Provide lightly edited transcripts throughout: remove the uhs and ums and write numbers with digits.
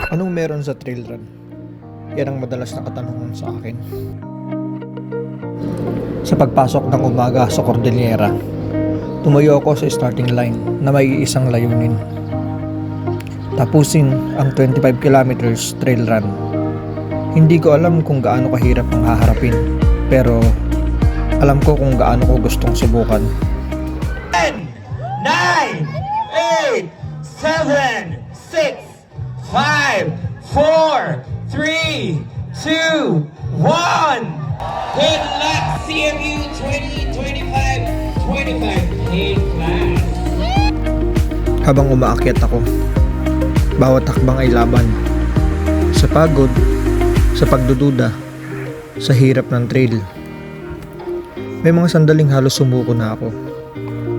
Anong meron sa trail run? Yan ang madalas na katanungan sa akin. Sa pagpasok ng umaga sa Cordillera, tumayo ako sa starting line na may isang layunin. Tapusin ang 25 kilometers trail run. Hindi ko alam kung gaano kahirap ang haharapin, pero alam ko kung gaano ko gustong subukan. 10, 9, 8, 7, 6, 5, 4, 3, 2, 1. Good luck, CMU 2025 paid class. Habang umaakyat ako, bawat hakbang ay laban. Sa pagod, sa pagdududa, sa hirap ng trail. May mga sandaling halos sumuko na ako.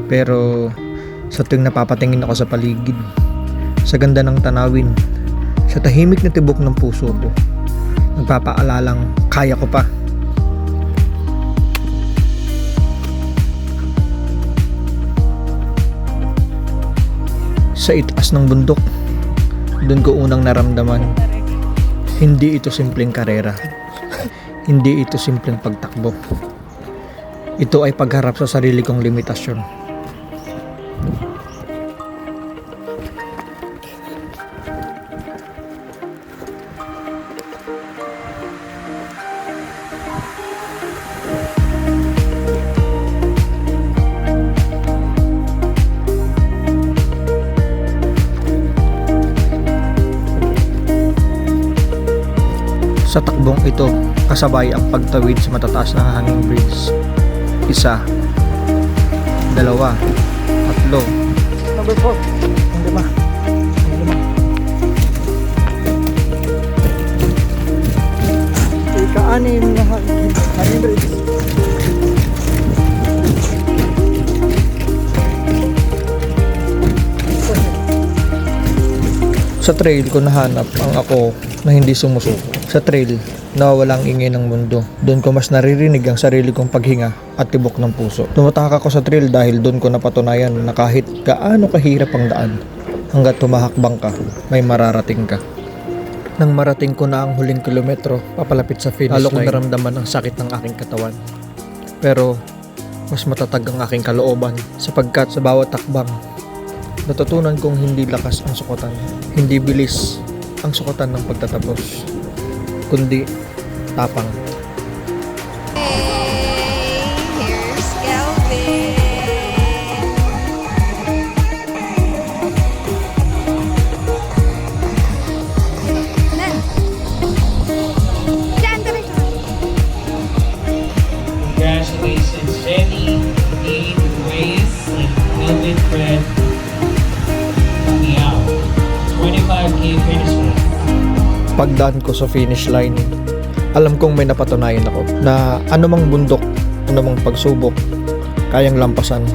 Pero sa tuwing napapatingin ako sa paligid, sa ganda ng tanawin, sa tahimik na tibok ng puso ko, nagpapaalalang kaya ko pa. Sa itaas ng bundok, doon ko unang naramdaman, hindi ito simpleng karera. Hindi ito simpleng pagtakbo. Ito ay pagharap sa sarili kong limitasyon. Sa takbong ito, kasabay ang pagtawid sa matataas na hanging bridge. 1, 2, 3, number 4, ang 5. Ika-anim na hanging bridge. Sa trail ko nahanap ang ako na hindi sumusuko. Sa trail, nawawalang ingay ng mundo. Doon ko mas naririnig ang sarili kong paghinga at tibok ng puso. Tumatak ako sa trail dahil doon ko napatunayan na kahit gaano kahirap ang daan, hanggat tumahakbang ka, may mararating ka. Nang marating ko na ang huling kilometro, papalapit sa finish line, lalo ko naramdaman ang sakit ng aking katawan. Pero, mas matatag ang aking kalooban sapagkat sa bawat takbang, natutunan kong hindi lakas ang sukotan, hindi bilis ang sukotan ng pagtatapos, kundi tapang. Here's Kelvin. Congratulations, Jenny, Dean, Grace, and Kelvin Fred. Coming out. 25K finish line. Pagdaan ko sa finish line, alam kong may napatunayan ako na anumang bundok, anumang pagsubok, kayang lampasan.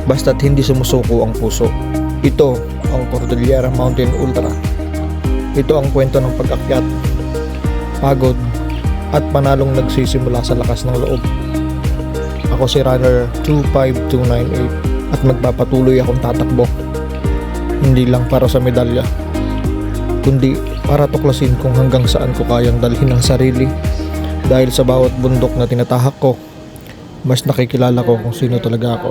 Basta't hindi sumusuko ang puso. Ito ang Cordillera Mountain Ultra. Ito ang kwento ng pag-akyat, pagod, at panalong nagsisimula sa lakas ng loob. Ako si runner 25298 at magpapatuloy akong tatakbo. Hindi lang para sa medalya, kundi para tuklasin kung hanggang saan ko kayang dalhin ang sarili. Dahil sa bawat bundok na tinatahak ko, mas nakikilala ko kung sino talaga ako.